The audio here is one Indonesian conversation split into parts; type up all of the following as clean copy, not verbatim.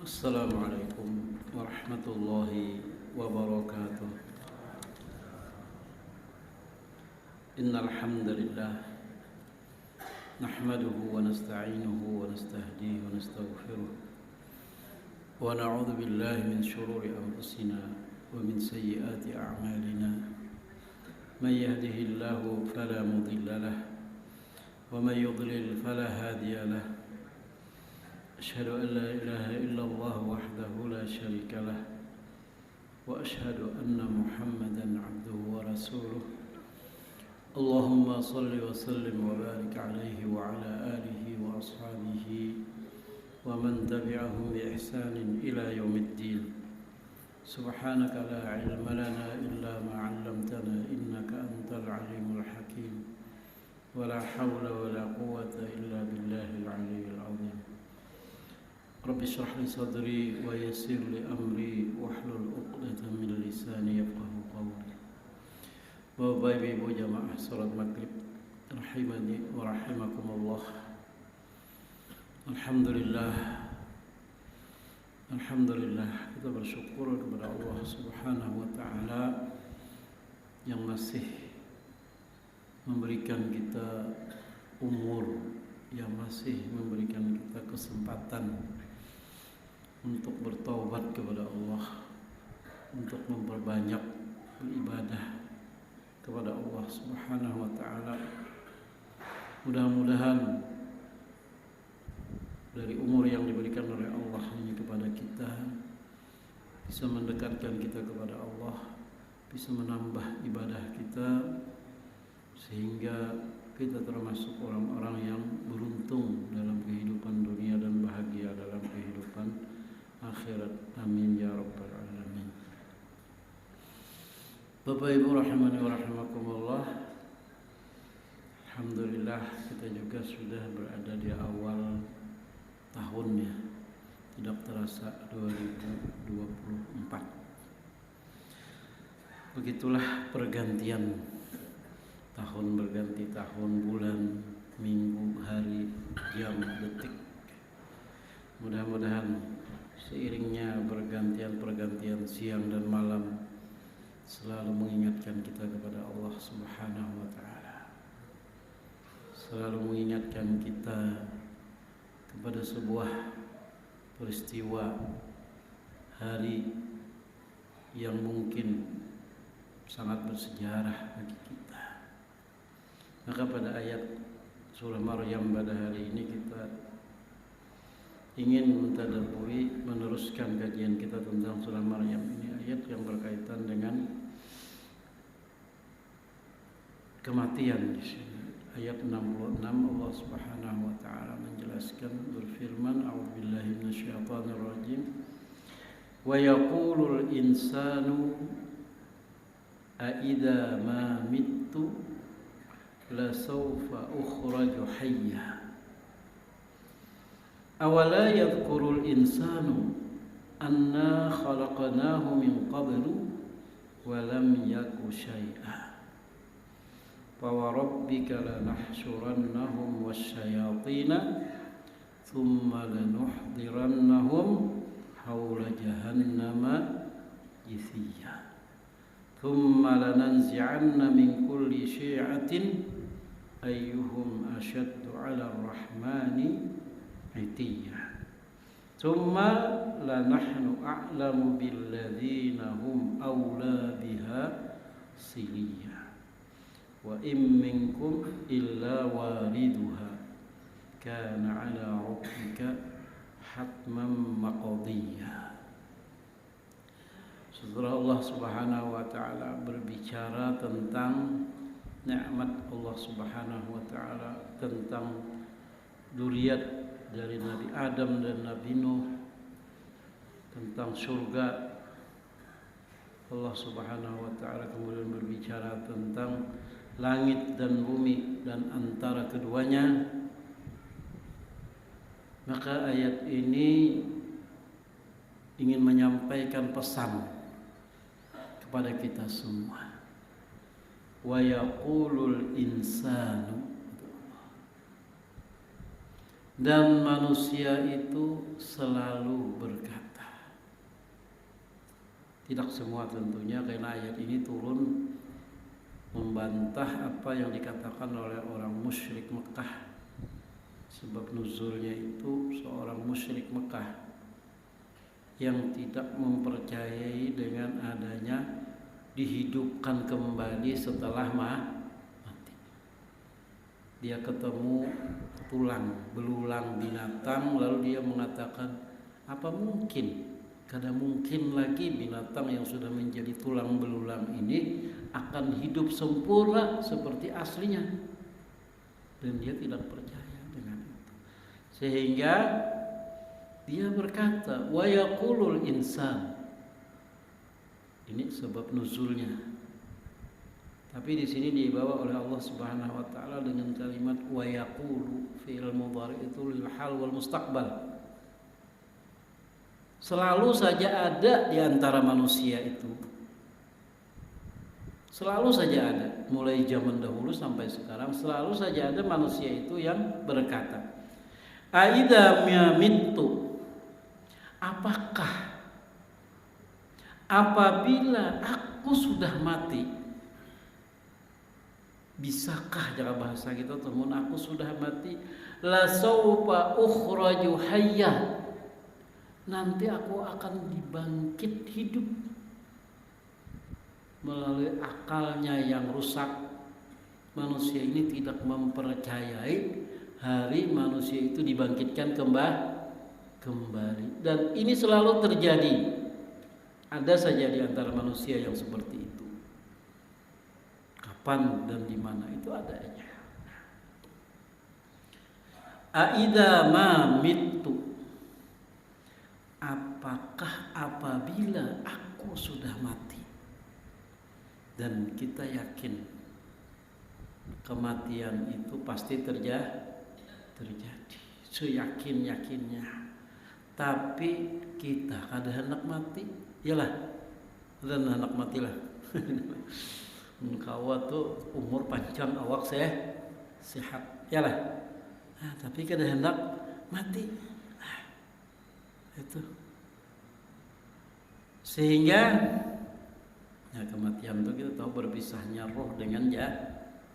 Assalamualaikum warahmatullahi wabarakatuh. Innal hamdalillah nahmaduhu wa nasta'inuhu wa nastahdihi wa nastaghfiruh wa na'udzu billahi min shururi anfusina wa min sayyiati a'malina. May yahdihillahu fala mudilla lahu wa may yudlil fala hadiya lahu. أشهد أن لا إله إلا الله وحده لا شريك له وأشهد أن محمدا عبده ورسوله. اللهم صل وسلم وبارك عليه وعلى آله وأصحابه ومن تبعهم بإحسان إلى يوم الدين. سبحانك لا علم لنا إلا ما علمتنا إنك أنت العليم الحكيم ولا حول ولا قوة إلا بالله العلي العظيم. Rabbi shrah li sadri wa yassir li amri wahlul 'uqdatam min lisani yafqahu qawli. Bapak Ibu jamaah salat maghrib rahimani wa rahimakumullah. Alhamdulillah kita bersyukur kepada Allah Subhanahu wa taala yang masih memberikan kita umur, yang masih memberikan kita kesempatan untuk bertaubat kepada Allah, untuk memperbanyak beribadah kepada Allah Subhanahu wa taala. Mudah-mudahan dari umur yang diberikan oleh Allah ini kepada kita bisa mendekatkan kita kepada Allah, bisa menambah ibadah kita sehingga kita termasuk orang-orang yang beruntung dalam kehidupan dunia dan bahagia dalam kehidupan akhirat. Amin ya rabbal alamin. Bapak Ibu rahimani wa rahimakumullah. Alhamdulillah kita juga sudah berada di awal tahunnya. Tidak terasa 2024. Begitulah pergantian tahun, berganti tahun, bulan, minggu, hari, jam, detik. Mudah-mudahan seiringnya pergantian siang dan malam selalu mengingatkan kita kepada Allah Subhanahu wa taala. Selalu mengingatkan kita kepada sebuah peristiwa hari yang mungkin sangat bersejarah bagi kita. Maka pada ayat surah Maryam pada hari ini kita ingin mentadabburi, meneruskan kajian kita tentang surah Maryam. Ini ayat yang berkaitan dengan kematian di sini. Ayat 66 Allah Subhanahu wa taala menjelaskan, berfirman, a'udzubillahi minasyaitonir rajim. Wa yaqulul insanu a idza ma mittu la sawfa ukhraju hayya. Awala yadhkurul insanu anna khalaqnahu min qablu wa lam yaku syai'a. Fa wa rabbika lanahsyurannahum wasyayatina thumma lanuhdirannahum hawla jahannama jithiya. Thumma lananzi'anna min kulli syi'atin ayyuhum ashaddu 'ala ar-rahmani itiyah. Thumma lanahnu a'lamu billadzina hum awla biha siliyah. Wa in minkum illa wariduha kana 'ala rabbika hatman maqdiyah. Setelah Allah Subhanahu wa taala berbicara tentang nikmat Allah Subhanahu wa taala, tentang dzurriyyat dari Nabi Adam dan Nabi Nuh, tentang surga, Allah Subhanahu wa taala kemudian berbicara tentang langit dan bumi dan antara keduanya. Maka ayat ini ingin menyampaikan pesan kepada kita semua. Wa yaqulul insanu dan manusia itu selalu berkata. Tidak semua tentunya, karena ayat ini turun membantah apa yang dikatakan oleh orang musyrik Mekah. Sebab nuzulnya itu seorang musyrik Mekah yang tidak mempercayai dengan adanya dihidupkan kembali setelah mati. Dia ketemu tulang belulang binatang, lalu dia mengatakan, apa mungkin, kada mungkin lagi binatang yang sudah menjadi tulang belulang ini akan hidup sempurna seperti aslinya. Dan dia tidak percaya dengan itu. Sehingga dia berkata, wa yaqulul insan. Ini sebab nuzulnya. Tapi di sini dibawa oleh Allah Subhanahu wa taala dengan kalimat wa yaqulu, fi'il mudhari itu lil hal wal mustaqbal. Selalu saja ada di antara manusia itu. Selalu saja ada, mulai zaman dahulu sampai sekarang selalu saja ada manusia itu yang berkata, aidza mitu, apakah apabila aku sudah mati, bisakah cara bahasa kita temun, aku sudah mati, la saufa ukhraju hayya, nanti aku akan dibangkit hidup. Melalui akalnya yang rusak, manusia ini tidak mempercayai hari manusia itu dibangkitkan kembali. Dan ini selalu terjadi. Ada saja di antara manusia yang seperti itu. Kapan dan di mana itu adanya. Aidza ma mitu, apakah apabila aku sudah mati. Dan kita yakin kematian itu pasti terjadi, seyakin-yakinnya. Tapi kita kada hendak mati, iyalah, dan hendak matilah. Kawa tuh umur panjang, awak sehat, iyalah. Nah, tapi kada hendak mati. Itu. Sehingga ya, kematian itu kita tahu berpisahnya roh dengan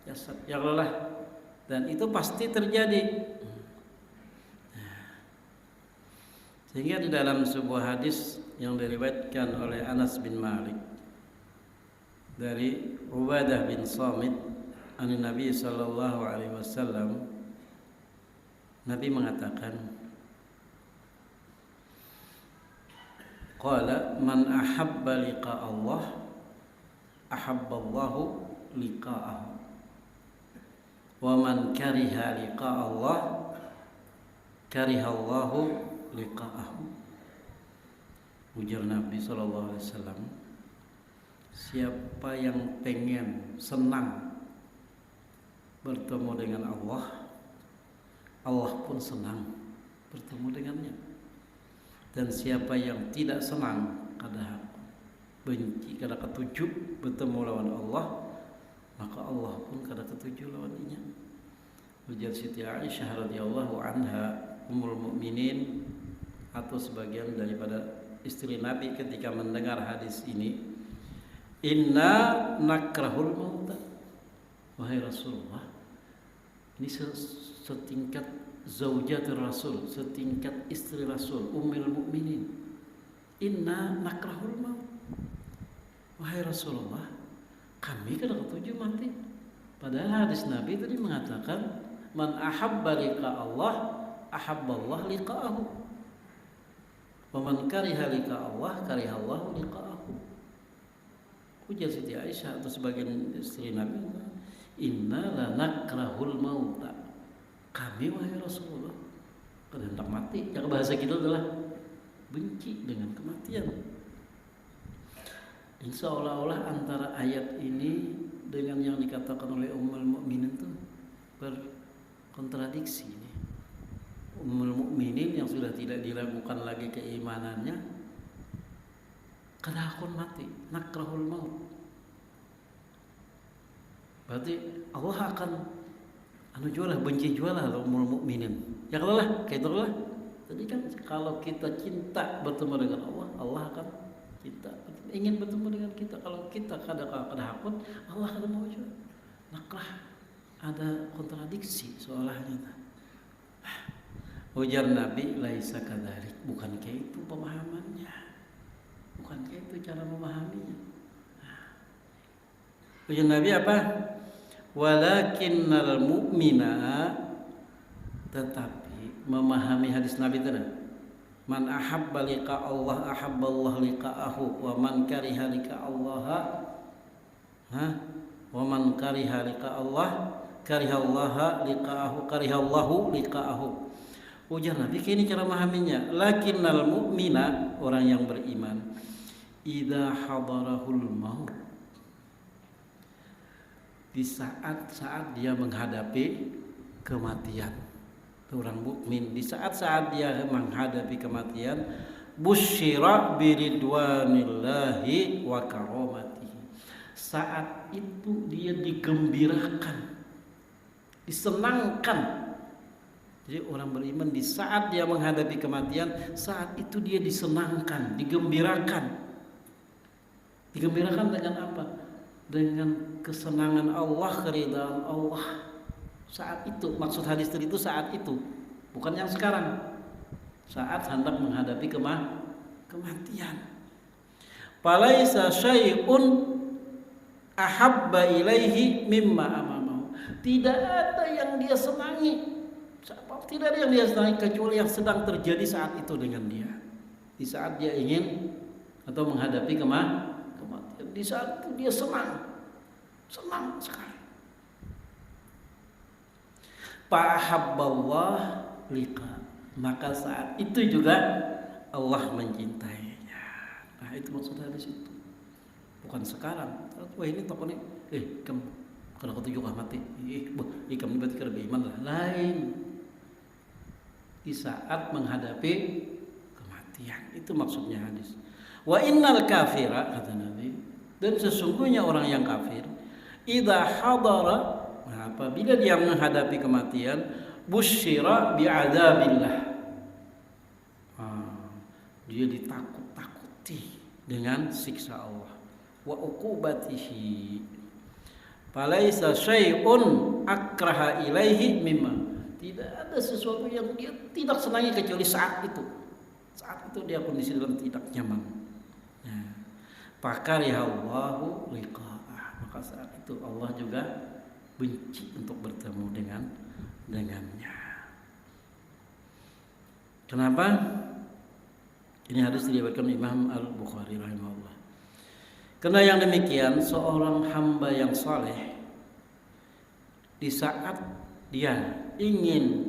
jasad, ya lelah, dan itu pasti terjadi. Sehingga di dalam sebuah hadis yang diriwayatkan oleh Anas bin Malik dari Ubadah bin Samit an Nabi sallallahu alaihi wasallam, Nabi mengatakan, qala man ahabba liqa Allah ahabballahu liqa'ahu wa man kariha liqa Allah karihallahu liqa'ahu. Ujar Nabi sallallahu alaihi wasallam, siapa yang pengen senang bertemu dengan Allah, Allah pun senang bertemu dengannya. Dan siapa yang tidak senang, kada benci, kada ketujuh bertemu lawan Allah, maka Allah pun kada ketujuh lawan inya. Ujar Siti Aisyah radhiyallahu anha, ummul mukminin atau sebagian daripada istri Nabi ketika mendengar hadis ini, inna nakrahul mauta, wahai Rasulullah, ini setingkat zaujatul Rasul, setingkat istri Rasul, ummul mukminin, inna nakrahul maut, wahai Rasulullah, kami kada ketujuh mati. Padahal hadis Nabi tadi mengatakan, man ahabba liqa Allah ahabballah liqa'ahu, wa man kariha liqa Allah karihallahu liqa'ahu. Ujar Siti Aisyah atau sebagian istri Nabi, inna la nakrahul mauta, kami wahai Rasulullah kada hendak mati. Cara bahasa kita adalah benci dengan kematian. Seolah-olah antara ayat ini dengan yang dikatakan oleh Ummul Mukminin itu berkontradiksi. Ummul Mukminin yang sudah tidak diragukan lagi keimanannya, kada akan mati, nakrahul maut. Berarti Allah akan anu jualah benci jualah lo mukminin. Ya kalau lah kayak itu lah. Tadi kan kalau kita cinta bertemu dengan Allah, Allah akan cinta ingin bertemu dengan kita. Kalau kita kada hakun, Allah kada mau juga. Naklah ada kontradiksi seolahnya. Ujar Nabi laisa kadzalik, bukan kayak itu pemahamannya. Bukan kayak itu cara memahaminya. Ujar Nabi apa? Walakinnal mu'mina, tetapi memahami hadis Nabi tadi. Man ahabba liqa Allah ahabba Allah liqa'ahu wa man kariha liqa Allah wa man kariha liqa Allah kariha Allah liqa'ahu kariha Allahu liqa'ahu. Ujar Nabi, ini cara memahaminya. Lakinnal mu'mina, orang yang beriman, idza hadarahul maut, di saat dia menghadapi kematian. Orang mukmin di saat dia menghadapi kematian, busyira biridwanillahi wa karamatihi. Saat itu dia digembirakan, disenangkan. Jadi orang beriman di saat dia menghadapi kematian, saat itu dia disenangkan, digembirakan. Digembirakan dengan apa? Dengan kesenangan Allah, keridhaan Allah. Saat itu, maksud hadis itu saat itu, bukan yang sekarang. Saat hendak menghadapi kematian. Falaisa syai'un ahabba ilaihi mimma amamahu. Tidak ada yang dia senangi. Tidak ada yang dia senangi kecuali yang sedang terjadi saat itu dengan dia. Di saat dia ingin atau menghadapi kematian, di saat itu dia senang sekali. Fa'ahabballah liqa, maka saat itu juga Allah mencintainya. Nah itu maksud hadis itu. Bukan sekarang. Wah ini toko ini, kamu kalau ketujuh mati, kamu berarti kada beriman lah. Lain. Di saat menghadapi kematian, itu maksudnya hadis. Wa innal kafira, kata Nabi, dan sesungguhnya orang yang kafir, idza hadara, apabila dia menghadapi kematian, busyira bi'adzabillah, dia ditakut-takuti dengan siksa Allah, wa uqubatihi, falaisa syai'un akraha ilaihi mimma, tidak ada sesuatu yang dia tidak senangi kecuali saat itu. Saat itu dia kondisi dalam tidak nyaman. Fakarihallahu liqa'ah, maka saat itu Allah juga benci untuk bertemu dengannya. Kenapa? Ini hadis diriwayatkan Imam Al-Bukhari rahimahullah. Karena yang demikian, seorang hamba yang saleh di saat dia ingin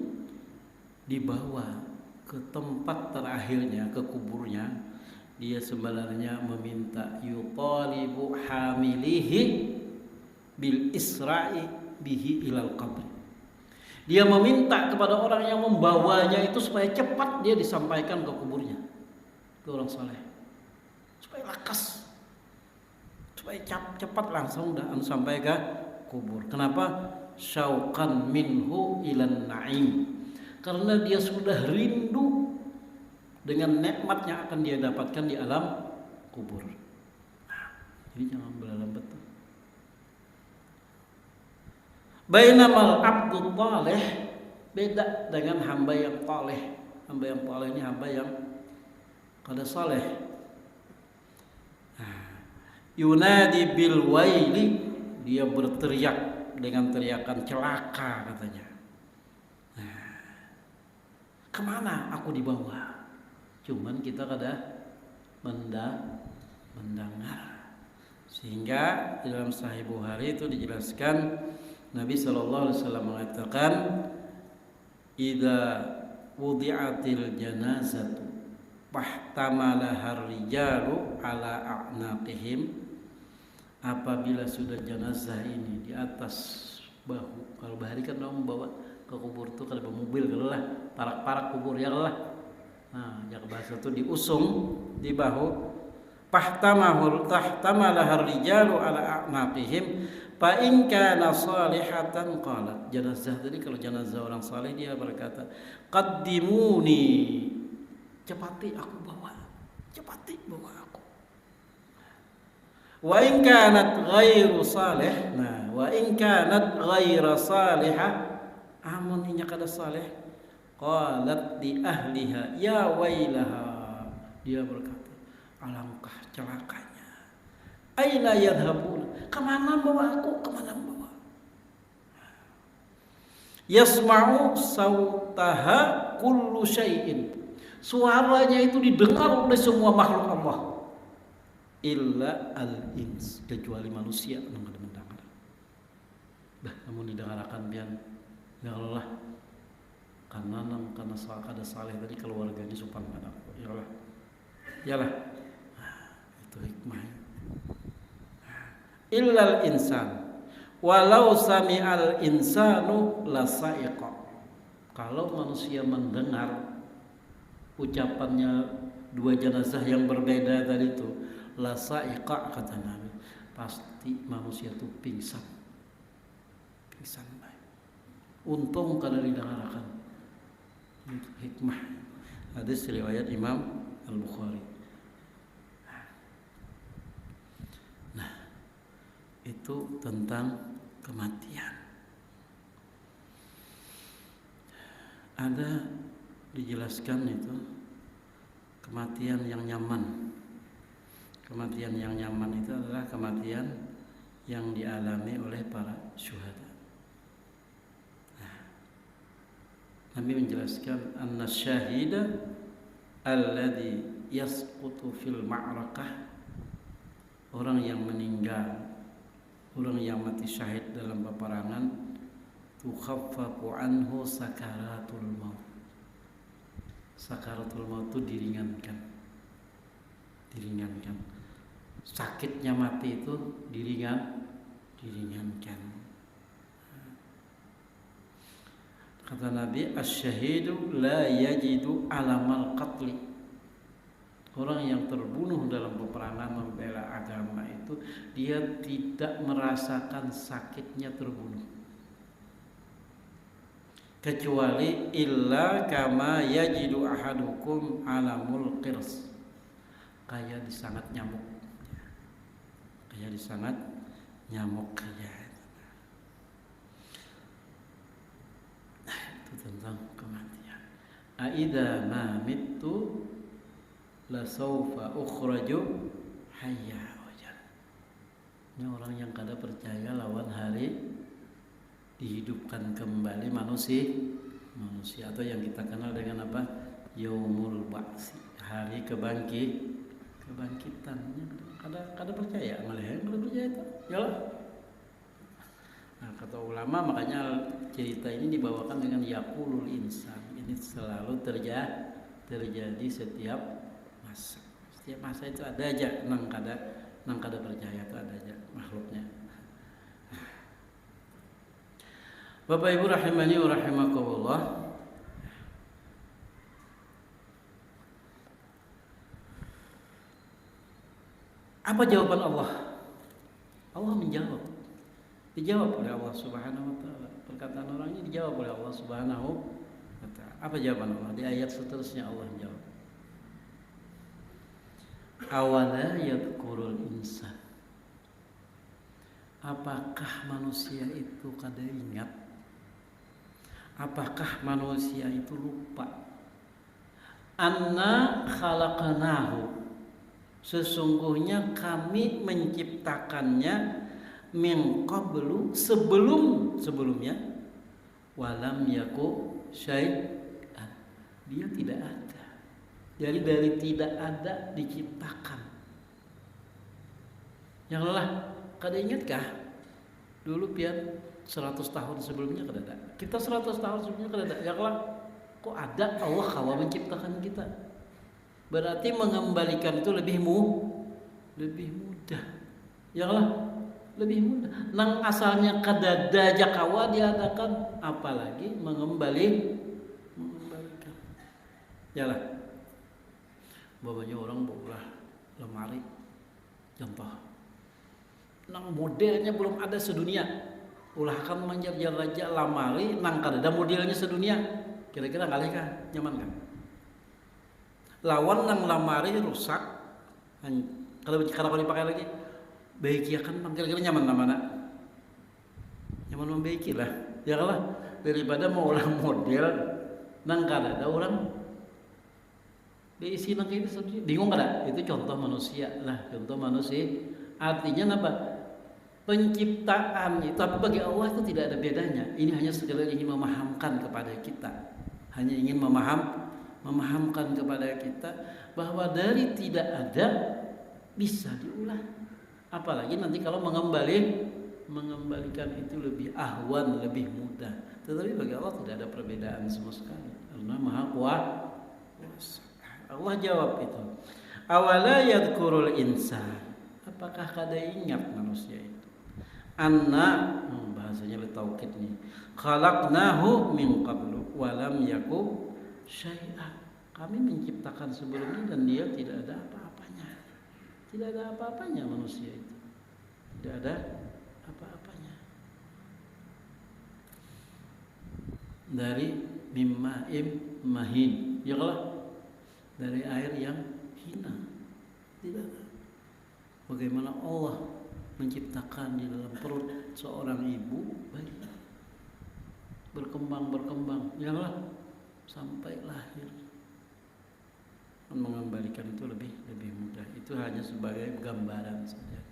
dibawa ke tempat terakhirnya, ke kuburnya, dia sebenarnya meminta yutalibu hamilihi bil isra'i bihi ilal qabr. Dia meminta kepada orang yang membawanya itu supaya cepat dia disampaikan ke kuburnya, ke orang saleh, supaya lakas, supaya cepat langsung dan sampai ke kubur. Kenapa? Syauqan minhu ilan na'im, karena dia sudah rindu dengan nikmat yang akan dia dapatkan di alam kubur. Jadi jangan berlalam betul. Bainamal abdul taleh, beda dengan hamba yang taleh. Hamba yang taleh ini hamba yang kada saleh. Yunadi bil waili, dia berteriak dengan teriakan celaka katanya. Kemana aku dibawa? Cuman kita kada mendengar. Sehingga di dalam Sahih Bukhari itu dijelaskan Nabi SAW mengatakan, idza wudi'atil janazatu fahtamalahar rijalu ala a'naqihim, apabila sudah jenazah ini di atas bahu. Kalau bahari kan orang membawa ke kubur itu kalau mobil kalau lah, parak-parak kubur ya lah. Nah, jak bahasa itu diusung di bahu. tahtamalahar rijalu ala a'naqihim fa in kana salihatan qalat. Jenazah tadi kalau jenazah orang saleh dia berkata, qaddimuni, cepati aku bawa, cepati bawa aku. Wa in kanat ghairu salih, nah wa in kanat ghaira salihah, amun nya kada saleh, qalat di ahliha ya wailaha, dia berkata, alangkah celakanya. Aina yadhabun, kemana bawa aku, kemana bawa. Yasma'u sautaha kullu syai'in, suaranya itu didengar oleh semua makhluk Allah, illa al-ins, kecuali manusia yang mendengar. Dah, namun didengarkan bian ya Allah, karena ada saleh tadi keluarganya sopan kada. Ya Allah. Yalah. Itu hikmah. Illal insan walau sami'al insanu lasaiqa, kalau manusia mendengar ucapannya dua jenazah yang berbeda tadi itu, lasaiqa kata Nabi, pasti manusia itu pingsan baik. Untung kada didengarkan. Itu hikmah. Hadis riwayat Imam Al-Bukhari. Itu tentang kematian. Ada dijelaskan itu kematian yang nyaman. Kematian yang nyaman itu adalah kematian yang dialami oleh para syuhada. Nabi menjelaskan anna syahida alladhi yasqutu fil ma'rakah, orang yang meninggal, orang yang mati syahid dalam peperangan, tukhaffafu anhu sakaratul maut. Sakaratul maut itu diringankan. Sakitnya mati itu diringankan. Kata Nabi, asy-syahidu la yajidu alamal qatli. Orang yang terbunuh dalam peperangan membela agama itu, dia tidak merasakan sakitnya terbunuh, kecuali illa kama yajidu ahadukum alamul qirs, kayak disangat nyamuk ya. Nah, itu tentang kematian. Aidza ma mittu la saufa ukhraju hayya wajan. Ini orang yang kada percaya lawan hari dihidupkan kembali manusia atau yang kita kenal dengan apa? Yaumul ba'si, hari kebangkitan. Kada percaya, malah kada percaya itu. Yalah. Nah, kata ulama makanya cerita ini dibawakan dengan yaqulul insan. Ini selalu terjadi setiap masa itu ada aja nang kada percaya, itu ada aja makhluknya. Bapak Ibu rahimani wa rahimakumullah. Apa jawaban Allah? Allah menjawab. Dijawab oleh Allah Subhanahu wa taala. Perkataan orang ini dijawab oleh Allah Subhanahu wa taala. Apa jawaban Allah? Di ayat seterusnya Allah menjawab. Awala yadhkurul insan, apakah manusia itu kada ingat? Apakah manusia itu lupa? Anna khalaqnahu, sesungguhnya kami menciptakannya, min qablu, sebelumnya, walam yaku syai'an, dia tidak ada. Jadi dari tidak ada diciptakan. Yang lelah, kada ingatkah? Dulu pian 100 tahun sebelumnya kada ada. Kita 100 tahun sebelumnya kada ada. Yang lelah, kok ada Allah kalau menciptakan kita? Berarti mengembalikan itu lebih mudah. Yang lelah, lebih mudah. Nang asalnya kada ada jakawa diadakan, apalagi mengembalikan. Yalah. Bawahnya orang bawa lemari Contoh, nang modelnya belum ada sedunia. Ulah kan manjar raja lamari nang kada modelnya sedunia. Kira-kira kali kan nyaman kan? Lawan nang lamari rusak, kalau dipakai lagi, baik ya kan kira-kira nyaman mana? Nyaman membaiki lah, ya lah daripada mau ulang model nang kada ada orang diisi nang itu bingung kada? Itu contoh manusia lah, contoh manusia. Artinya apa? Penciptaan itu, tapi bagi Allah itu tidak ada bedanya. Ini hanya sekedar ingin memahamkan kepada kita, hanya ingin memahamkan kepada kita bahwa dari tidak ada bisa diulah. Apalagi nanti kalau mengembalikan itu lebih ahwan, lebih mudah. Tetapi bagi Allah tidak ada perbedaan sama sekali. Karena Maha Kuasa. Allah jawab itu. Awala yadhkurul insan. Apakah kada ingat manusia itu? Anna, bahasanya bertaukid nih. Khalaqnahu min qablu wa lam yaku syai'a. Kami menciptakan sebelumnya dan dia tidak ada apa-apanya. Tidak ada apa-apanya manusia itu. Tidak ada apa-apanya. Dari mimma'im mahin. Ya Allah. Dari air yang hina. Tidak ada. Bagaimana Allah menciptakan di dalam perut seorang ibu bayi berkembang ya Allah sampai lahir. Mengembalikan itu lebih mudah. Itu hanya sebagai gambaran saja,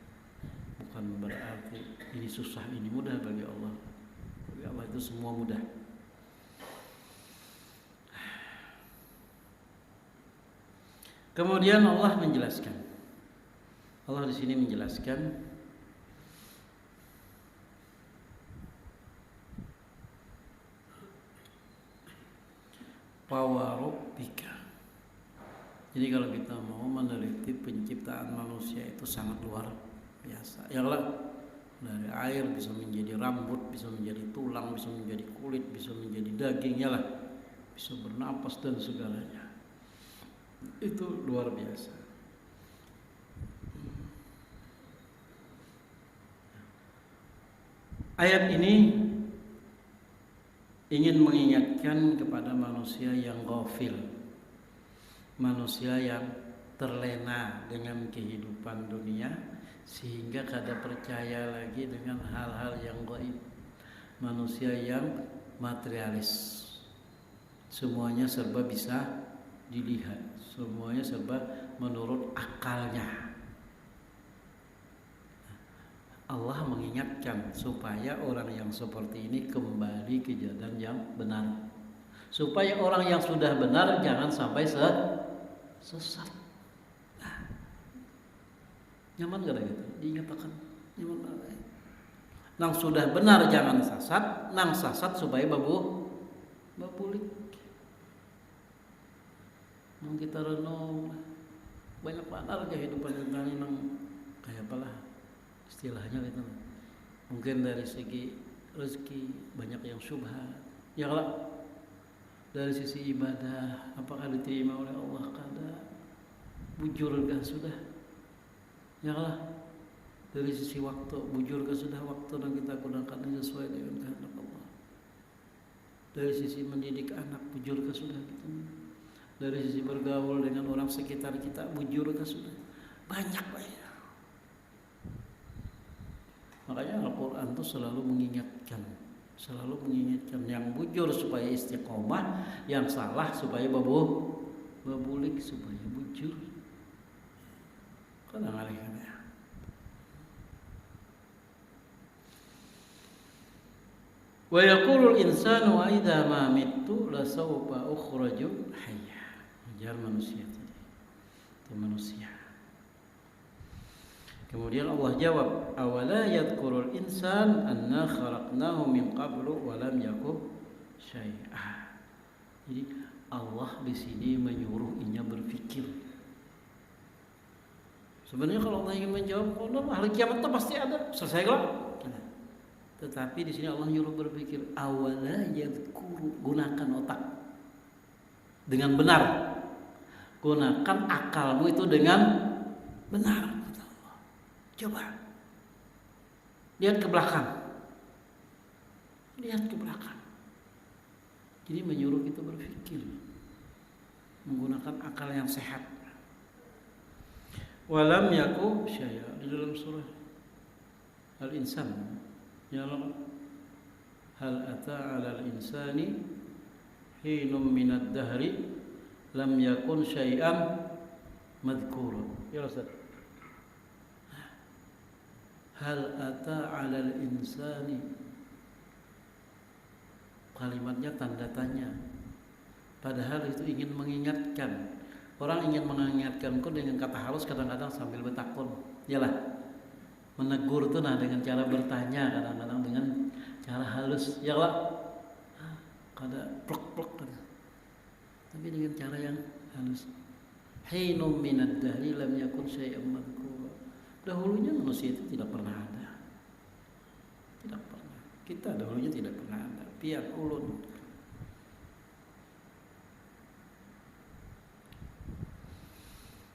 bukan berarti ini susah ini mudah. Bagi Allah itu semua mudah. Kemudian Allah menjelaskan. Allah di sini menjelaskan Fawarobbika. Jadi kalau kita mau meneliti penciptaan manusia itu sangat luar biasa. Ya Allah, dari air bisa menjadi rambut, bisa menjadi tulang, bisa menjadi kulit, bisa menjadi daging, ya lah, bisa bernapas dan segalanya. Itu luar biasa. Ayat ini ingin mengingatkan kepada manusia yang ghafil, manusia yang terlena dengan kehidupan dunia sehingga kada percaya lagi dengan hal-hal yang gaib. Manusia yang materialis, semuanya serba bisa dilihat, semuanya serba menurut akalnya. Allah mengingatkan supaya orang yang seperti ini kembali ke jalan yang benar. Supaya orang yang sudah benar jangan sampai sesat. Nah, nyaman gak gitu? Diingatkan nyaman banget. Nang sudah benar jangan sesat, nang sesat supaya babulik. Nang kita renung banyak benar kehidupan ini nang kayak apalah. Istilahnya itu mungkin dari segi rezeki banyak yang syubhat, ya kalau dari sisi ibadah apakah diterima oleh Allah kada, bujurkah sudah, ya kalau dari sisi waktu bujurkah sudah waktu yang kita gunakan sesuai dengan kehendak Allah, dari sisi mendidik anak bujurkah sudah gitu, dari sisi bergaul dengan orang sekitar kita bujurkah sudah, banyak. Makanya Al-Quran itu selalu mengingatkan yang bujur supaya istiqomah, yang salah supaya babulik, supaya bujur. Kadang-kadang ya. Wa yaqulul insanu idza ma mittu la sawfa ukhraju hayya. Ajar manusia tadi. Itu manusia. Kemudian Allah jawab, awala yadhkurul insan anna khalaqnahu min qablu wa lam yaku syai'a. Jadi Allah di sini menyuruh inya berpikir. Sebenarnya kalau Allah ingin menjawab, kalau hari kiamat itu pasti ada, selesai kok. Tetapi di sini Allah nyuruh berpikir, awala yadhkuru, gunakan otak dengan benar. Gunakan akalmu itu dengan benar. Coba lihat ke belakang. Lihat ke belakang. Jadi menyuruh kita berpikir menggunakan akal yang sehat. Walam yaku syaya di dalam surah Al-Insan. Ya Allah. Hal ata 'alal insani hinum minad dahri lam yakun syai'an madhkura. Ya Ustaz. Hal ata 'alal insani, kalimatnya tanda tanya, padahal itu ingin mengingatkan. Orang ingin mengingatkanku dengan kata halus kadang-kadang sambil bertakun, yalah. Menegur itu nah dengan cara bertanya, kadang-kadang dengan cara halus, yalah. Kada plok-plok, tapi dengan cara yang halus. Hinum minad dahri lam yakun syai'an madhkura. Dahulunya manusia itu tidak pernah ada. Tidak pernah. Kita dahulunya tidak pernah ada. Pian ulun.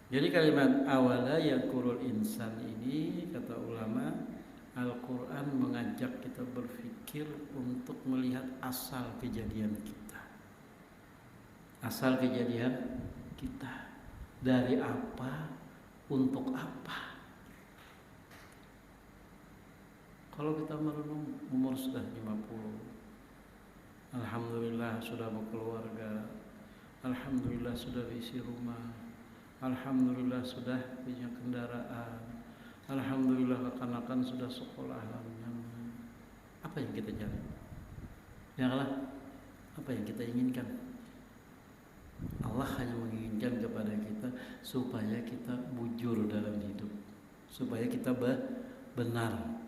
Jadi kalimat awala yakurul insan ini, kata ulama, Al-Quran mengajak kita berpikir untuk melihat asal kejadian kita. Asal kejadian kita. Dari apa, untuk apa. Kalau kita merenung, umur sudah 50. Alhamdulillah sudah berkeluarga. Alhamdulillah sudah diisi rumah. Alhamdulillah sudah punya kendaraan. Alhamdulillah kekanakan sudah sekolah. Apa yang kita cari? Ya Allah, apa yang kita inginkan? Allah hanya menginginkan kepada kita supaya kita bujur dalam hidup, supaya kita benar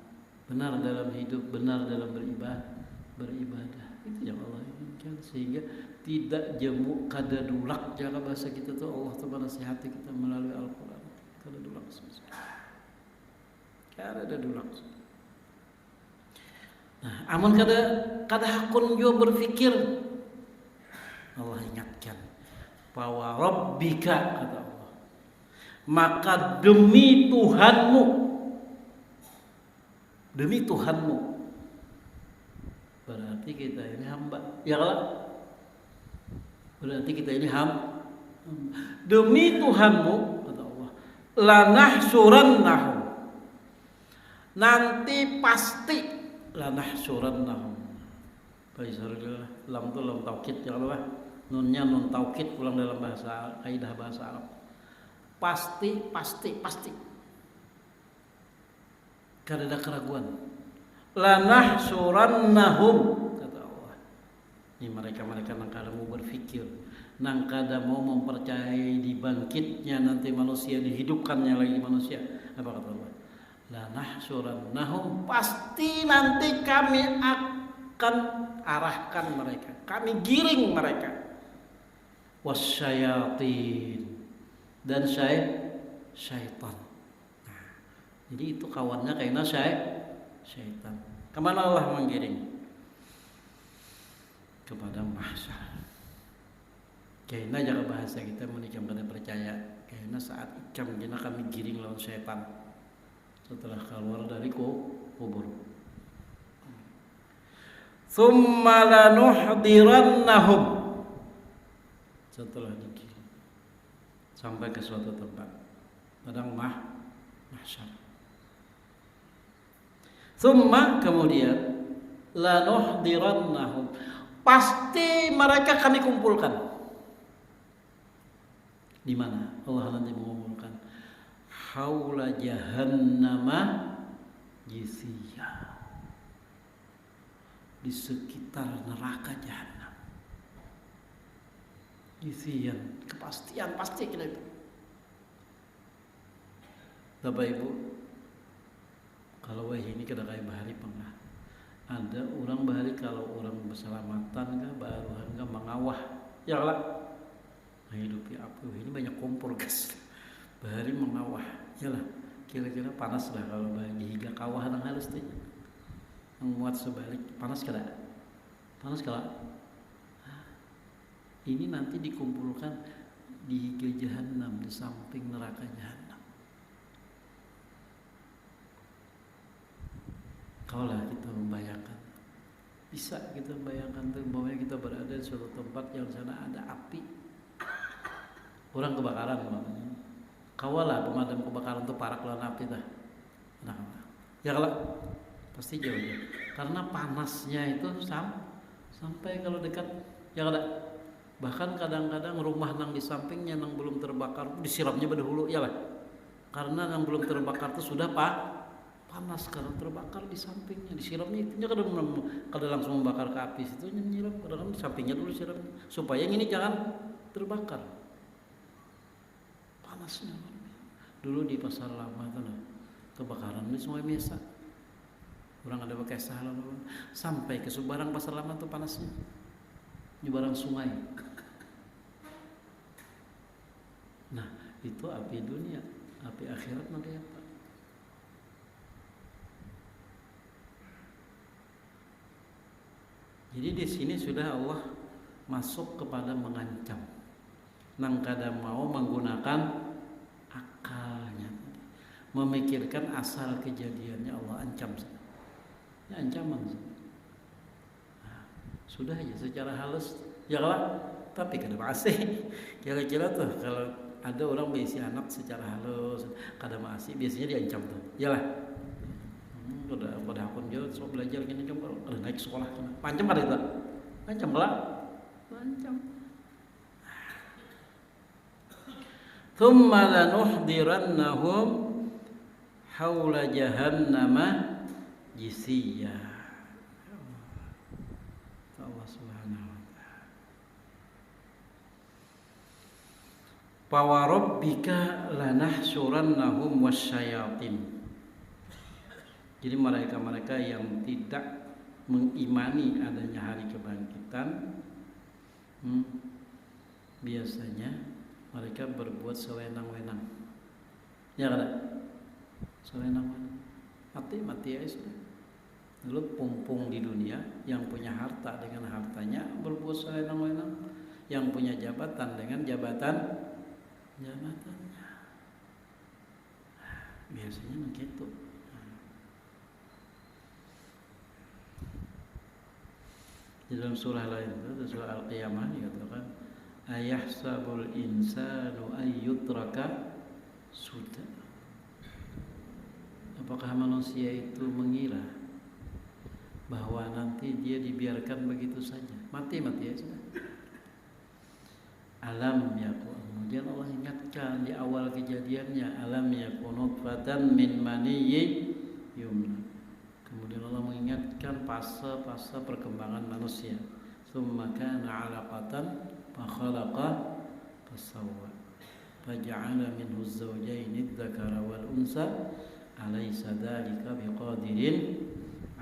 dalam hidup, benar dalam beribadah. Itu yang Allah inginkan, sehingga tidak jemu kada dulak. Cara bahasa kita tuh Allah tuh menasihati kita melalui Al-Quran. Kada dulak susah. Kada dulak. Nah, amun kada hakun jo berpikir, Allah ingatkan, bahwa Rabbika, kata Allah, maka demi Tuhanmu. Demi Tuhanmu, berarti kita ini hamba, ya Allah. Berarti kita ini hamba. Demi Tuhanmu, kata Allah, lanahsurannahum, nanti pasti lanahsurannahum. Baisarullah, lam tu lam taukid, ya Allah. Nunnya nun taukid pulang dalam bahasa kaidah bahasa Arab. Pasti. Kada ada keraguan. Lanahsurannahum, kata Allah. Ini mereka nang kada mau berpikir, nang kada mau mempercayai dibangkitnya nanti manusia, dihidupkannya lagi manusia. Apa kata Allah? Lanahsurannahum, pasti nanti kami akan arahkan mereka, kami giring mereka. Wasyayatin, dan syaitan. Jadi itu kawannya kayaknya syaitan. Kemana Allah menggiring? Kepada mahsyar. Kayaknya jaga bahasa kita menikam kada percaya. Kayaknya saat ikam jana kami giring lawan syaitan setelah keluar dari kubur. Tsumma lanuhdirannahum, setelah digiring sampai ke suatu tempat padang mahsyar. Tsumma, kemudian, lanuhdirannahum, pasti mereka kami kumpulkan. Di mana Allah nanti mengumpulkan? Haula jahannama jisiyah, di sekitar neraka jahanam. Jisiyan, kepastian pasti kita itu. Bapak Ibu, kalau ini kada kayak bahari pengah. Ada orang bahari kalau orang berselamatan kah, baruhan kah mengawah. Ya lah. Hidupi apa? Ini banyak kompor guys. Bahari mengawah. Ya lah. Kira-kira panas lah kalau bagi higa kawah nang halus teh. Menguat sebalik, panas kada? Panas kada? Ini nanti dikumpulkan di higa jahanam, di samping neraka jahanam. Kaulah kita membayangkan, bisa kita membayangkan tuh bahwa kita berada di suatu tempat yang di sana ada api, orang kebakaran makanya. Kaulah pemadam kebakaran tuh parak lawan api dah. Nah, ya kalau pasti jauh, karena panasnya itu sampai kalau dekat, ya kada. Bahkan kadang-kadang rumah nang di sampingnya nang belum terbakar disiramnya berdahulu ya lah, karena nang belum terbakar itu sudah panas, kalau terbakar di sampingnya disiramnya itunya kada langsung membakar ke api situ nyiram, kadang di sampingnya dulu siram supaya yang ini jangan terbakar. Panasnya dulu di pasar lama tuh kebakaran ini semua biasa, orang ada pakai salah sampai ke Subarang pasar lama tuh panasnya di barang sungai. Nah itu api dunia, api akhirat nanti apa? Jadi di sini sudah Allah masuk kepada mengancam, nang kada mau menggunakan akalnya, memikirkan asal kejadiannya, Allah ancam. Ini ancaman. Nah, sudah aja secara halus, ya lah. Tapi kada masih. Kira-kira tuh kalau ada orang berisi anak secara halus, kada masih, biasanya diancam tuh, ya lah. Pada akun dia so belajar gini coba ada naik sekolah pancam ada itu pancam lah pancam. Thumma lanuhdirannahum haula jahannama jisiyya. Allah Subhanahu wa ta'ala. Fa wa rabbika lanahsyurannahum wasyayatin. Jadi mereka-mereka yang tidak mengimani adanya hari kebangkitan, biasanya mereka berbuat sewenang-wenang. Ya kan? Sewenang-wenang. Mati ya sudah. Dulu pumpung di dunia, yang punya harta dengan hartanya berbuat sewenang-wenang, yang punya jabatan dengan jabatannya. Biasanya begitu. Di dalam surah lain itu surah Al-Qiyamah dikatakan ayahsabul insanu ayyutraka suda. Apakah manusia itu mengira bahwa nanti dia dibiarkan begitu saja, mati ya sudah. Alam yakun, kemudian Allah ingatkan di awal kejadiannya, alam yakun nutfatan min maniyyin yumna. Kemudian Allah mengingatkan fase-fase perkembangan manusia. Tsumma kana 'alaqatan fa khalaqa fasawwa. Faja'ala minhu az-zawjayn adh-dhakara wal unsa. Alaysa dzalika biqadirin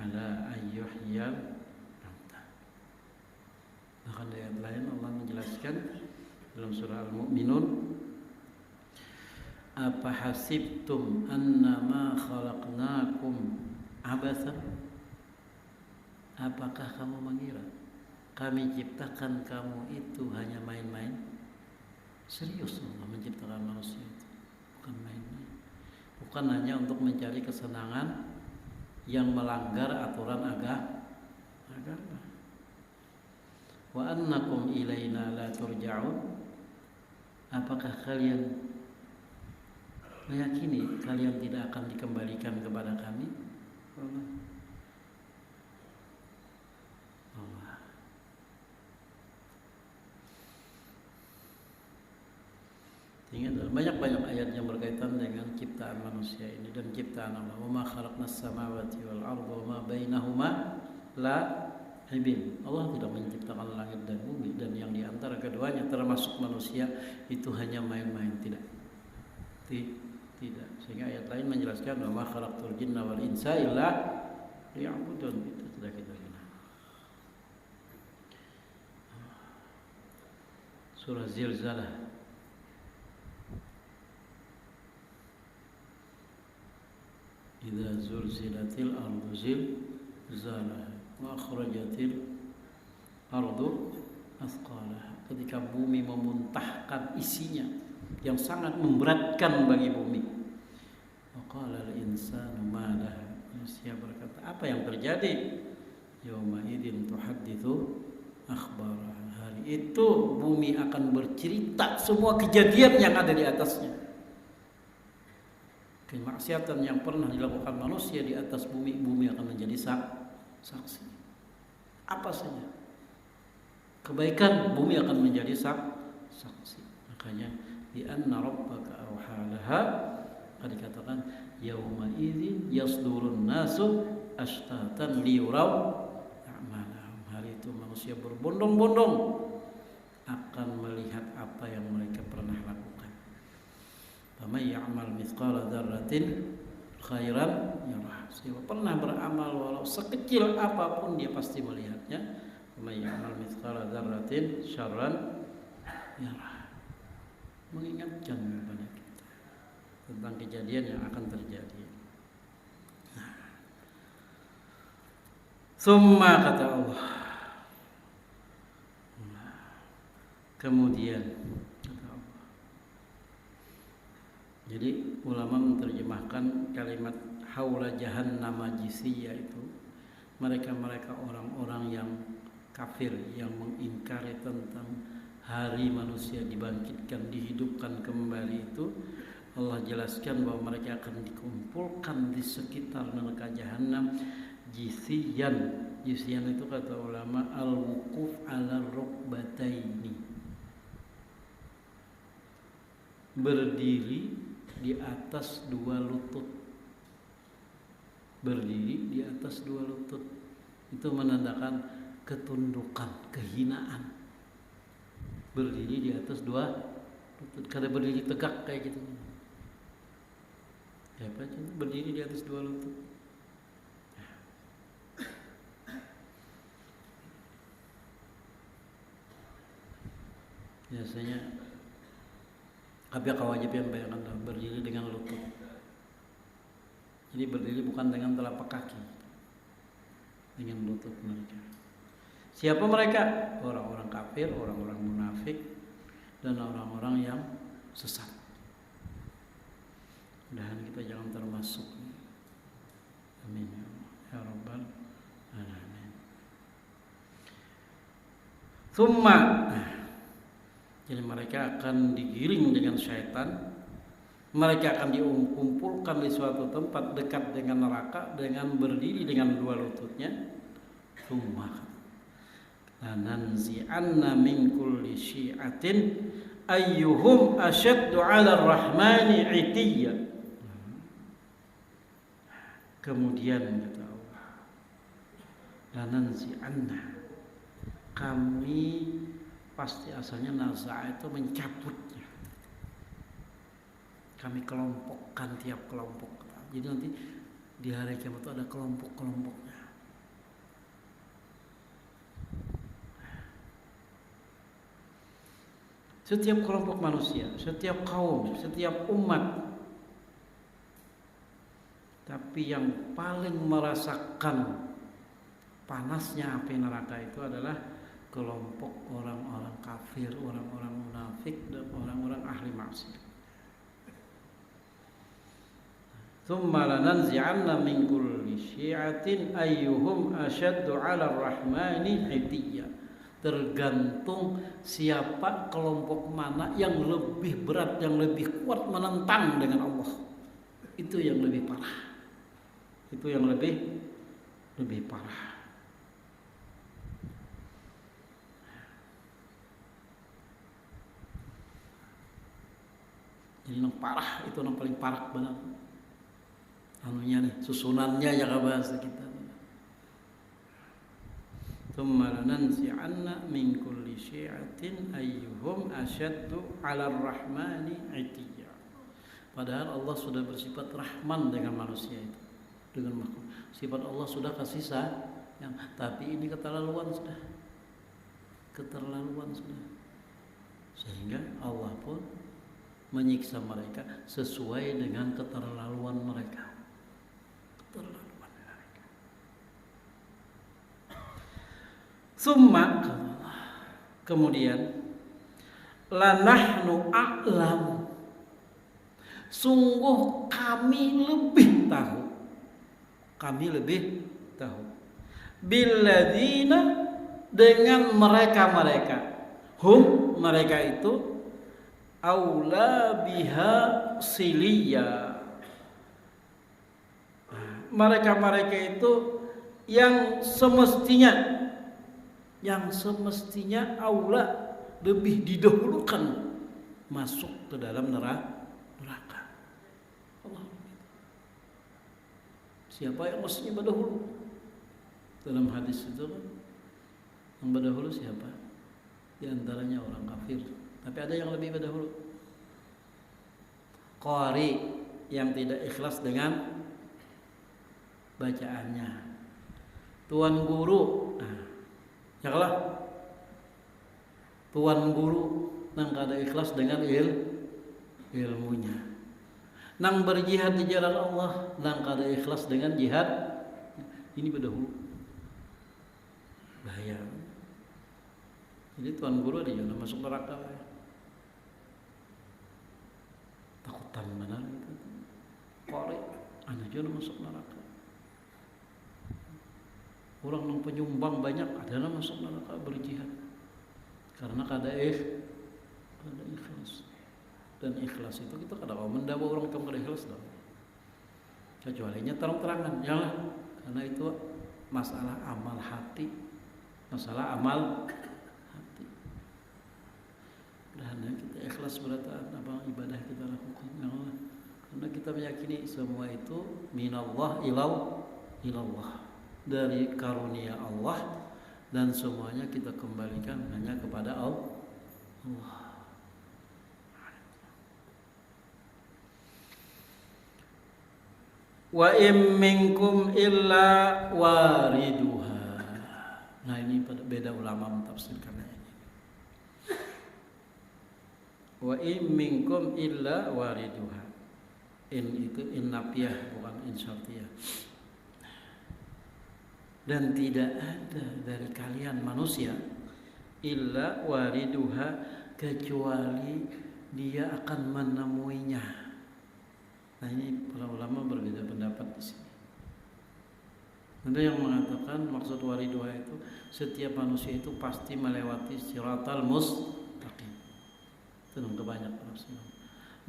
'ala an yuhyiyal mauta. Bahkan di ayat lain Allah menjelaskan dalam surah Al-Mu'minun, apa hasibtum annama khalaqnakum abasan, apakah kamu mengira kami ciptakan kamu itu hanya main-main? Serius Allah menciptakan manusia itu, bukan main-main, bukan hanya untuk mencari kesenangan yang melanggar aturan agama. Wa annakum ilaina la turja'un, apakah kalian meyakini kalian tidak akan dikembalikan kepada kami? Allah. Ingat banyak-banyak ayat yang berkaitan dengan ciptaan manusia ini dan ciptaan Allah. Wa ma khalaqnas samawati wal arda wa ma bainahuma la'ibin. Allah tidak menciptakan langit dan bumi dan yang di antara keduanya termasuk manusia itu hanya main-main, tidak. Tidak. Sehingga ayat lain menjelaskan bahwa khalaqtul jinna wal insa illa liya'budun. Itu sudah kita kenal. Surah Zilzalah. Idza zulzilatil ardu zilzalaha wa akhrajatil ardu athqalaha. Ketika bumi memuntahkan isinya yang sangat memberatkan bagi bumi. Waqala al-insanu ma laha. Manusia berkata, Apa yang terjadi? Yauma idzin tuhadditsu akhbaraha. Hari itu bumi akan bercerita semua kejadian yang ada di atasnya. Kemaksiatan yang pernah dilakukan manusia di atas bumi, bumi akan menjadi saksi. Apa saja kebaikan, bumi akan menjadi saksi. Makanya di anna rabbaka awhalaha dikatakan yauma idzin yasdurun nasu ashtatan liyuraw a'malahum. Hari itu manusia berbondong-bondong akan melihat apa yang mereka pernah lakukan. Faman ya'mal mithqala dzarratin khairan yarah. Siapa pernah beramal walau sekecil apapun dia pasti melihatnya. Faman ya'mal mithqala dzarratin syarran yarah. Mengingatkan kepada kita tentang kejadian yang akan terjadi. Summa kata Allah, kemudian kata Allah. Jadi ulama menerjemahkan kalimat haula jahannam jisiyah itu mereka-mereka orang-orang yang kafir yang mengingkari tentang hari manusia dibangkitkan, dihidupkan kembali itu. Allah jelaskan bahwa mereka akan dikumpulkan di sekitar neraka jahanam jisiyan. Jisiyan itu kata ulama al-wuquf ala rukbataini, berdiri di atas dua lutut. Berdiri di atas dua lutut itu menandakan ketundukan, kehinaan. Berdiri di atas dua lutut. Kada berdiri tegak kayak gitu. Apa itu? Berdiri di atas dua lutut. Biasanya apa wajib yang bayangkan berdiri dengan lutut. Jadi berdiri bukan dengan telapak kaki, dengan lutut mereka. Siapa mereka? Orang-orang kafir, orang-orang munafik, dan orang-orang yang sesat. Mudah-mudahan kita jangan termasuk. Amin ya rabbal alamin. Tsumma, jadi mereka akan digiring dengan syaitan. Mereka akan dikumpulkan di suatu tempat dekat dengan neraka dengan berdiri dengan dua lututnya. Tsumma lananzi'anna min kulli syi'atin ayyuhum ashaddu 'ala ar-rahmani 'itiyya. Kemudian kata Allah, lananzi'anna, kami pasti asalnya naza' itu mencabutnya. Kami kelompokkan tiap kelompok. Jadi nanti di hari kiamat itu ada kelompok-kelompoknya. Setiap kelompok manusia, setiap kaum, setiap umat. Tapi yang paling merasakan panasnya api neraka itu adalah kelompok orang-orang kafir, orang-orang munafik, dan orang-orang ahli maksiat. Tsumma lananzi'anna min kulli syi'atin ayyuhum ashaddu 'ala ar-rahmani 'itiyya. Tergantung siapa kelompok mana yang lebih berat, yang lebih kuat menentang dengan Allah. Itu yang lebih parah. Itu yang lebih parah. Jadi yang parah itu yang paling parah benar. Anunya nih, susunannya yang bahasa kita. Tsumma lananzi'anna min kulli syi'atin ayyuhum ashaddu 'ala ar-rahmani 'itiyya. Padahal Allah sudah bersifat Rahman dengan manusia itu, dengan makhluk. Sifat Allah sudah kasih sayang, tapi ini keterlaluan sudah. Sehingga Allah pun menyiksa mereka sesuai dengan keterlaluan mereka. Summa, kemudian lanahnu a'lam, sungguh kami lebih tahu, kami lebih tahu. Billadzina, dengan mereka-mereka. Hum, mereka itu aula biha siliya. Mereka-mereka itu yang semestinya aula, lebih didahulukan masuk ke dalam neraka. Allah. Siapa yang mestinya berdahulu? Dalam hadis itu kan, yang berdahulu siapa? Di antaranya orang kafir. Tapi ada yang lebih berdahulu. Qari, yang tidak ikhlas dengan bacaannya. Tuan guru, ya kalah. Tuan guru nang kada ikhlas dengan ilmunya. Nang berjihad di jalan Allah nang kada ikhlas dengan jihad, ini berdahulu. Bahaya. Jadi tuan guru dia jangan masuk neraka. Takutan benar itu. Qari, anak jangan masuk neraka. Orang yang penyumbang banyak adalah masuk neraka berjihad karena kada ikhlas. Dan ikhlas itu kita kada mau mendawa orang yang kada ikhlas dong. Kecualinya terang-terangan, jangan, karena itu masalah amal hati, masalah amal hati. Dan kita ikhlas berataan apa ibadah kita lakukan, jangan, karena kita meyakini semua itu minallah ilallah, dari karunia Allah, dan semuanya kita kembalikan hanya kepada Allah. Wa im minkum illa wariduha. Nah ini beda ulama mentafsirkannya ini. Wa im minkum illa wariduha. In itu in nafiyah, bukan in syartiyah. Dan tidak ada dari kalian manusia illa wariduha, kecuali dia akan menemuinya. Nah ini para ulama berbeda pendapat di sini. Ada yang mengatakan maksud wariduha itu setiap manusia itu pasti melewati siratal mustaqim. Itu yang kebanyakan penafsiran.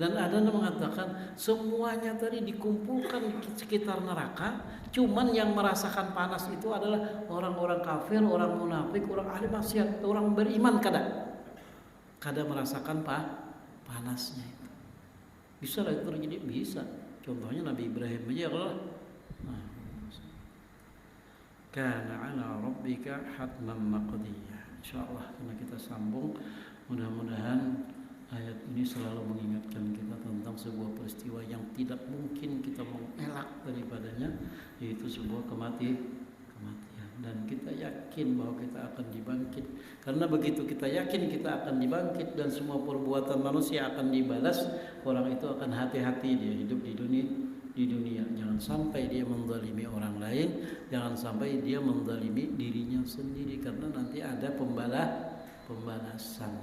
Dan ada yang mengatakan semuanya tadi dikumpulkan di sekitar neraka, cuman yang merasakan panas itu adalah orang-orang kafir, orang munafik, orang ahli maksiat, orang beriman kada merasakan panasnya itu. Bisa lah itu terjadi, bisa. Contohnya Nabi Ibrahim aja kalau kana ala rabbika hatman maqdiyah. Insyaallah karena kita sambung, mudah-mudahan ayat ini selalu mengingatkan kita tentang sebuah peristiwa yang tidak mungkin kita mengelak daripadanya, yaitu sebuah kematian. Dan kita yakin bahwa kita akan dibangkit. Karena begitu kita yakin kita akan dibangkit dan semua perbuatan manusia akan dibalas, orang itu akan hati-hati dia hidup di dunia. Jangan sampai dia menzalimi orang lain, jangan sampai dia menzalimi dirinya sendiri, karena nanti ada pembalasan.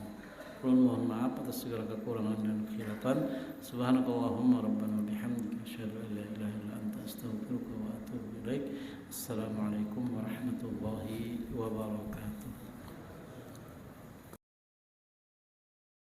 Mohon maaf atas segala kekurangan dan kekhilafan. Subhanakallahumma rabbana bihamdika asyhadu an la ilaha illa anta astaghfiruka wa atubu ilaik. Assalamualaikum warahmatullahi wabarakatuh.